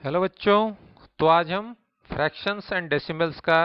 Hello बच्चों। तो आज हम फ्रैक्शंस एंड डेसिमल्स का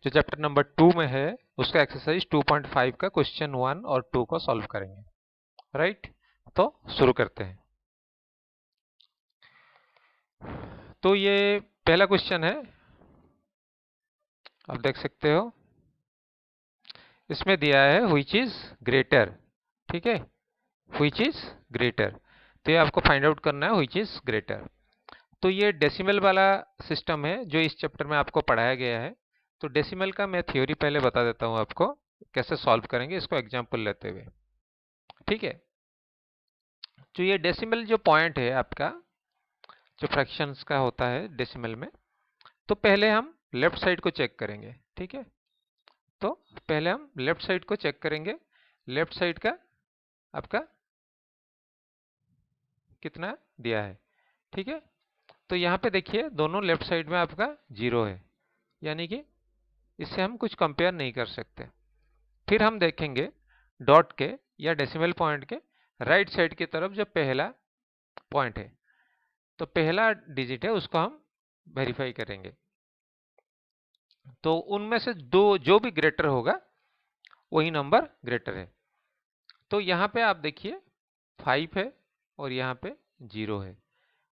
जो चैप्टर नंबर 2 में है उसका एक्सरसाइज 2.5 का क्वेश्चन 1 और 2 को सॉल्व करेंगे। राइट, तो शुरू करते हैं। तो ये पहला क्वेश्चन है, आप देख सकते हो। इसमें दिया है व्हिच इज ग्रेटर। ठीक है, व्हिच इज ग्रेटर। तो ये आपको फाइंड आउट करना है व्हिच इज ग्रेटर। तो ये डेसिमल वाला सिस्टम है जो इस चैप्टर में आपको पढ़ाया गया है। तो डेसिमल का मैं थ्योरी पहले बता देता हूं आपको, कैसे सॉल्व करेंगे इसको एग्जांपल लेते हुए। ठीक है, तो ये डेसिमल जो पॉइंट है आपका, जो फ्रैक्शंस का होता है डेसिमल में, तो पहले हम लेफ्ट साइड को चेक करेंगे। ठीक है, तो पहले हम लेफ्ट साइड को चेक करेंगे। लेफ्ट साइड का आपका कितना दिया है। ठीक है, तो यहाँ पे देखिए दोनों लेफ्ट साइड में आपका 0 है, यानी कि इससे हम कुछ कंपेयर नहीं कर सकते। फिर हम देखेंगे डॉट के या डेसिमल पॉइंट के राइट साइड की तरफ जो पहला पॉइंट है, तो पहला डिजिट है उसको हम वेरीफाई करेंगे। तो उनमें से दो जो भी ग्रेटर होगा वही नंबर ग्रेटर है। तो यहाँ पे आप देखिए 5 है और यहाँ पे 0 है।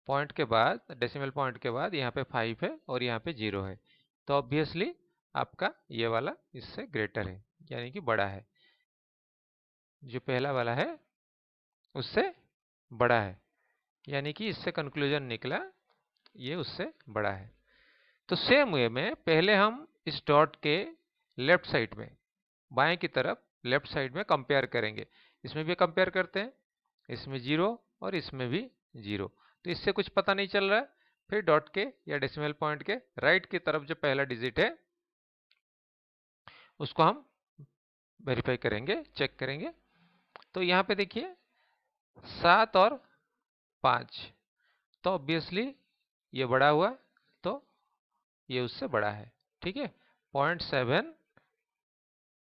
पॉइंट के बाद, डेसिमल पॉइंट के बाद यहाँ पे 5 है और यहाँ पे 0 है। तो ऑब्वियसली आपका ये वाला इससे ग्रेटर है, यानी कि बड़ा है। जो पहला वाला है उससे बड़ा है, यानी कि इससे कंक्लूजन निकला ये उससे बड़ा है। तो सेम वे में पहले हम इस डॉट के लेफ्ट साइड में, बाएं की तरफ लेफ्ट साइड में कंपेयर करेंगे। इसमें भी कंपेयर करते हैं, इसमें 0 और इसमें भी 0। तो इससे कुछ पता नहीं चल रहा है। फिर डॉट के या डेसिमल पॉइंट के राइट की तरफ जो पहला डिजिट है उसको हम वेरीफाई करेंगे, चेक करेंगे। तो यहाँ पे देखिए 7 और 5, तो ऑब्वियसली ये बड़ा हुआ, तो ये उससे बड़ा है। ठीक है, 0.7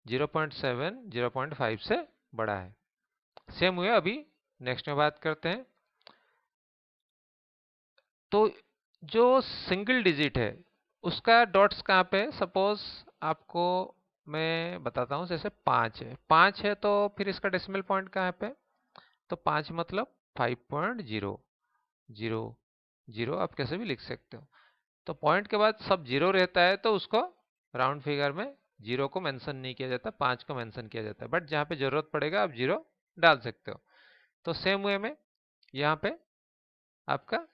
0.7 0.5 से बड़ा है। सेम हुआ। अभी नेक्स्ट में बात करते हैं। तो जो सिंगल डिजिट है उसका डॉट्स कहाँ पे है। सपोज आपको मैं बताता हूँ, जैसे 5 है, 5 है तो फिर इसका डेसिमल पॉइंट कहाँ पे। तो 5 मतलब 5.0 0 0 आप कैसे भी लिख सकते हो। तो पॉइंट के बाद सब 0 रहता है तो उसको राउंड फिगर में 0 को मेंशन नहीं किया जाता, 5 को मेंशन किया जाता है। बट जहाँ पे जरूरत पड़ेगा आप 0 डाल सकते हो। तो सेम वे में यहाँ पे आपका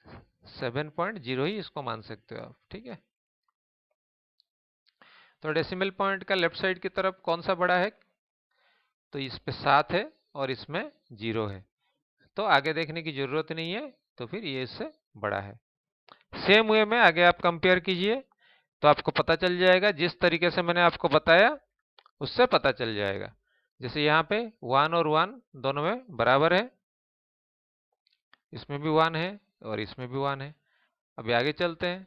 7.0 ही इसको मान सकते हो आप। ठीक है, तो डेसिमल पॉइंट का लेफ्ट साइड की तरफ कौन सा बड़ा है। तो इस पे 7 है और इसमें 0 है, तो आगे देखने की जरूरत नहीं है, तो फिर ये इससे बड़ा है। सेम वे में आगे आप कंपेयर कीजिए तो आपको पता चल जाएगा, जिस तरीके से मैंने आपको बताया उससे पता चल जाएगा। जैसे यहाँ पे 1 और 1 दोनों में बराबर है, इसमें भी 1 है और इसमें भी 1 है। अभी आगे चलते हैं।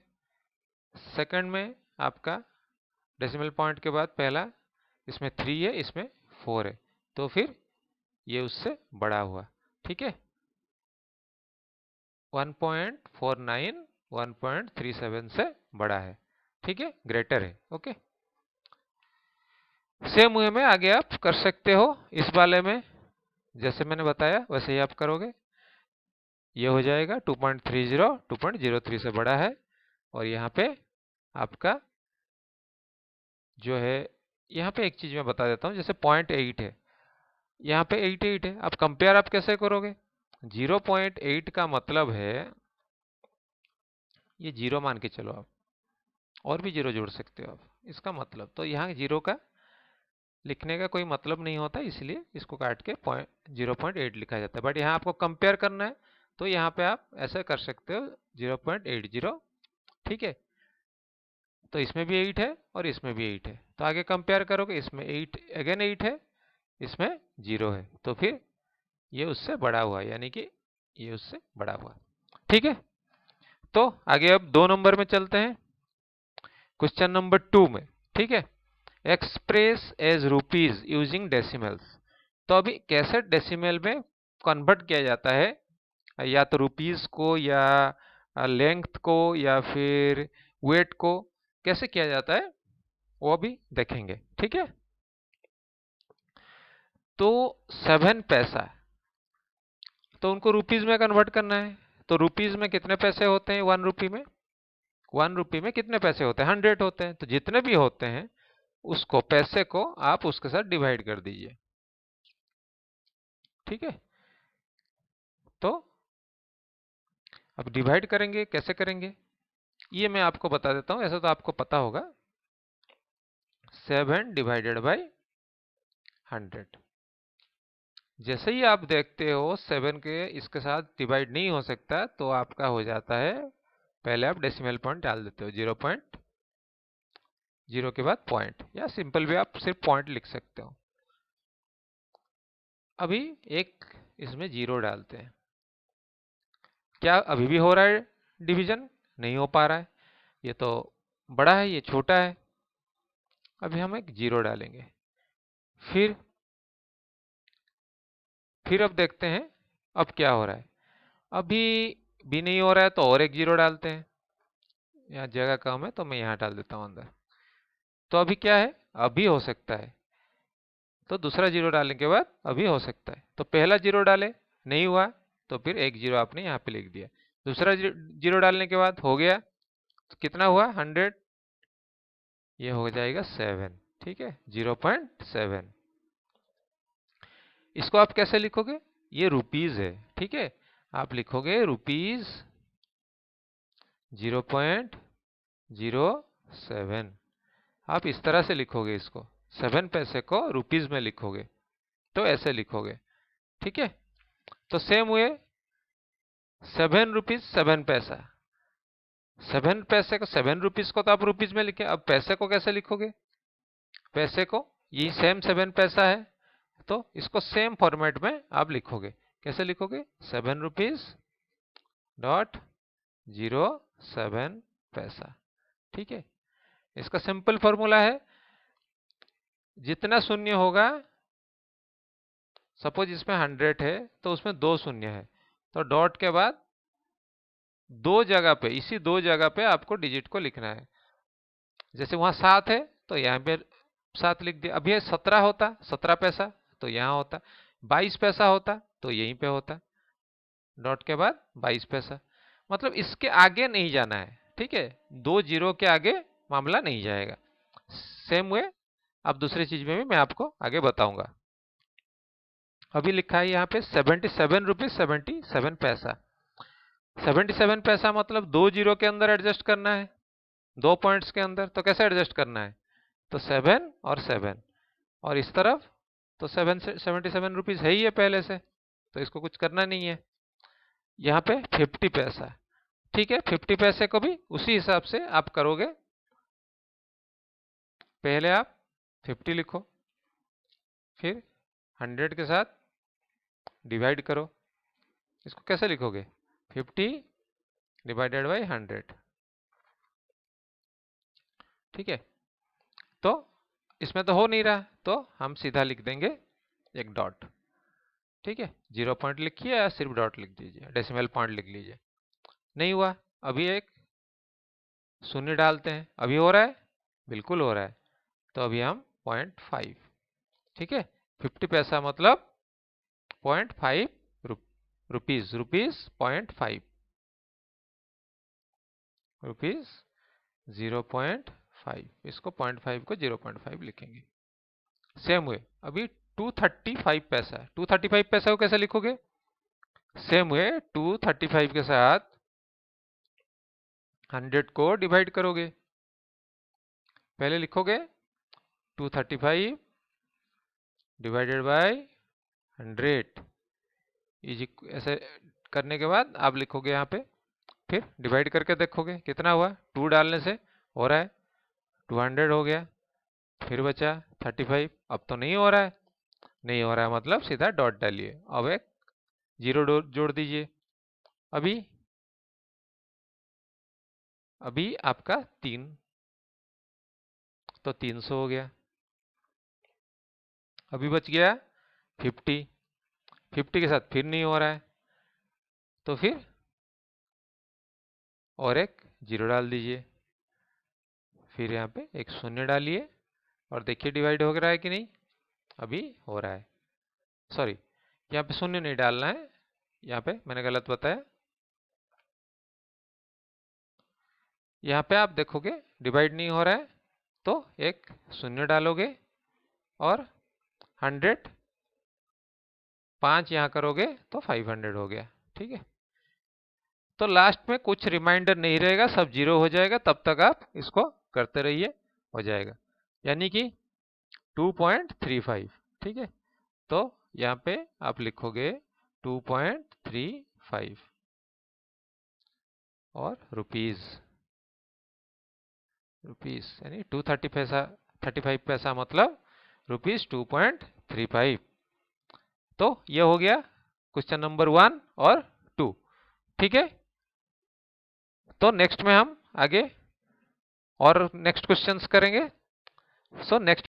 सेकंड में आपका डेसिमल पॉइंट के बाद पहला, इसमें 3 है, इसमें 4 है, तो फिर ये उससे बड़ा हुआ। ठीक है, 1.49 1.37 से बड़ा है। ठीक है, ग्रेटर है। ओके, सेम वे में आगे आप कर सकते हो। इस वाले में जैसे मैंने बताया वैसे ही आप करोगे। ये हो जाएगा 2.30 2.03 से बड़ा है। और यहाँ पे आपका जो है, यहाँ पे एक चीज मैं बता देता हूँ, जैसे 0.8 है, यहाँ पे 88 है। अब कंपेयर आप कैसे करोगे। 0.8 का मतलब है, ये 0 मान के चलो आप, और भी 0 जोड़ सकते हो आप, इसका मतलब तो यहाँ 0 का लिखने का कोई मतलब नहीं होता, इसलिए इसको काट के 0.8 लिखा जाता है। बट यहाँ आपको कंपेयर करना है तो यहाँ पे आप ऐसा कर सकते हो 0.80। ठीक है, तो इसमें भी 8 है और इसमें भी 8 है, तो आगे कंपेयर करोगे, इसमें 8 अगेन 8 है, इसमें 0 है, तो फिर ये उससे बड़ा हुआ, यानी कि ये उससे बड़ा हुआ। ठीक है, तो आगे अब 2 नंबर में चलते हैं, क्वेश्चन नंबर 2 में। ठीक है, express as rupees using decimals. तो अभी कैसे डेसिमल में कन्वर्ट किया जाता है, या तो रुपीज को या लेंथ को या फिर वेट को कैसे किया जाता है वो भी देखेंगे। ठीक है, तो 7 पैसा, तो उनको रुपीज में कन्वर्ट करना है। तो रुपीज में कितने पैसे होते हैं 1 रुपी में? 1 रुपी में कितने पैसे होते हैं? 100 होते हैं। तो जितने भी होते हैं उसको, पैसे को आप उसके साथ डिवाइड कर दीजिए। ठीक है, तो अब डिवाइड करेंगे, कैसे करेंगे ये मैं आपको बता देता हूं, ऐसा तो आपको पता होगा। 7 डिवाइडेड बाई 100। जैसे ही आप देखते हो 7 के इसके साथ डिवाइड नहीं हो सकता, तो आपका हो जाता है, पहले आप डेसिमल पॉइंट डाल देते हो, 0.0 के बाद पॉइंट, या सिंपल भी आप सिर्फ पॉइंट लिख सकते हो। अभी एक इसमें 0 डालते हैं। क्या अभी भी हो रहा है डिवीजन? नहीं हो पा रहा है, ये तो बड़ा है, ये छोटा है। अभी हम एक 0 डालेंगे। फिर अब देखते हैं अब क्या हो रहा है। अभी भी नहीं हो रहा है, तो और एक 0 डालते हैं। यहाँ जगह कम है तो मैं यहाँ डाल देता हूँ अंदर। तो अभी क्या है, अभी हो सकता है, तो दूसरा 0 डालने के बाद अभी हो सकता है। तो पहला 0 डाले, नहीं हुआ, तो फिर एक 0 आपने यहाँ पे लिख दिया। दूसरा 0 डालने के बाद हो गया, तो कितना हुआ 100, ये हो जाएगा 7। ठीक है, 0.7। इसको आप कैसे लिखोगे? ये रुपीज है। ठीक है, आप लिखोगे रुपीज 0.07। आप इस तरह से लिखोगे इसको, 7 पैसे को रुपीज में लिखोगे, तो ऐसे लिखोगे। ठीक है, तो सेम हुए 7 रुपीज 7 पैसा। 7 पैसे को, 7 रुपीज को तो आप रुपीज में लिखे, अब पैसे को कैसे लिखोगे? पैसे को, ये सेम 7 पैसा है, तो इसको सेम फॉर्मेट में आप लिखोगे। कैसे लिखोगे? 7 रुपीज डॉट 07 पैसा। ठीक है, इसका सिंपल फॉर्मूला है, जितना शून्य होगा, सपोज इसमें 100 है तो उसमें 2 शून्य है, तो डॉट के बाद दो जगह पे, इसी दो जगह पे आपको डिजिट को लिखना है। जैसे वहां 7 है तो यहाँ पे 7 लिख दिया। अभी 17 होता, 17 पैसा, तो यहाँ होता। 22 पैसा होता तो यहीं पे होता, डॉट के बाद 22 पैसा। मतलब इसके आगे नहीं जाना है। ठीक है, 2 0 के आगे मामला नहीं जाएगा। सेम वे अब दूसरी चीज में भी मैं आपको आगे बताऊंगा। अभी लिखा है यहाँ पे 77 रुपीज 77 पैसा। 77 पैसा मतलब 2 0 के अंदर एडजस्ट करना है, 2 पॉइंट्स के अंदर। तो कैसे एडजस्ट करना है? तो 7 और 7, और इस तरफ तो 77 रुपीज है ही है पहले से, तो इसको कुछ करना नहीं है। यहाँ पे 50 पैसा। ठीक है, 50 पैसे को भी उसी हिसाब से आप करोगे। पहले आप 50 लिखो, फिर 100 के साथ डिवाइड करो। इसको कैसे लिखोगे? 50 डिवाइडेड बाई 100। ठीक है, तो इसमें तो हो नहीं रहा, तो हम सीधा लिख देंगे एक डॉट। ठीक है, 0 पॉइंट लिखिए या सिर्फ डॉट लिख दीजिए, डेसिमल पॉइंट लिख लीजिए। नहीं हुआ, अभी एक शून्य डालते हैं। अभी हो रहा है, बिल्कुल हो रहा है, तो अभी हम 0.5। ठीक है, 50 पैसा मतलब 0.5 रुपीज, रुपीज 0.5, रुपीज 0.5। इसको 0.5 को 0.5 लिखेंगे। सेम वे अभी 235 पैसा। 235 पैसा को कैसे लिखोगे? सेम वे 235 के साथ 100 को डिवाइड करोगे। पहले लिखोगे 235 डिवाइडेड बाय 100 इज, ऐसे करने के बाद आप लिखोगे यहाँ पे, फिर डिवाइड करके देखोगे कितना हुआ। 2 डालने से हो रहा है, 200 हो गया, फिर बचा 35। अब तो नहीं हो रहा है, नहीं हो रहा है मतलब सीधा डॉट डालिए। अब एक 0 जोड़ दीजिए। अभी अभी आपका 3, तो 300 हो गया। अभी बच गया 50। 50 के साथ फिर नहीं हो रहा है, तो फिर और एक 0 डाल दीजिए, फिर यहाँ पे एक 0 डालिए और देखिए डिवाइड हो रहा है कि नहीं। अभी हो रहा है, सॉरी यहाँ पे 0 नहीं डालना है, यहाँ पे मैंने गलत बताया। यहाँ पे आप देखोगे डिवाइड नहीं हो रहा है तो एक 0 डालोगे और 100 5 यहाँ करोगे तो 500 हो गया। ठीक है, तो लास्ट में कुछ रिमाइंडर नहीं रहेगा, सब 0 हो जाएगा, तब तक आप इसको करते रहिए, हो जाएगा। यानी कि 2.35। ठीक है, तो यहाँ पे आप लिखोगे 2.35 और रुपीज यानी 230 पैसा, 35 पैसा मतलब रुपीज 2.35। तो ये हो गया क्वेश्चन नंबर 1 और 2। ठीक है, तो नेक्स्ट में हम आगे और नेक्स्ट क्वेश्चंस करेंगे। So next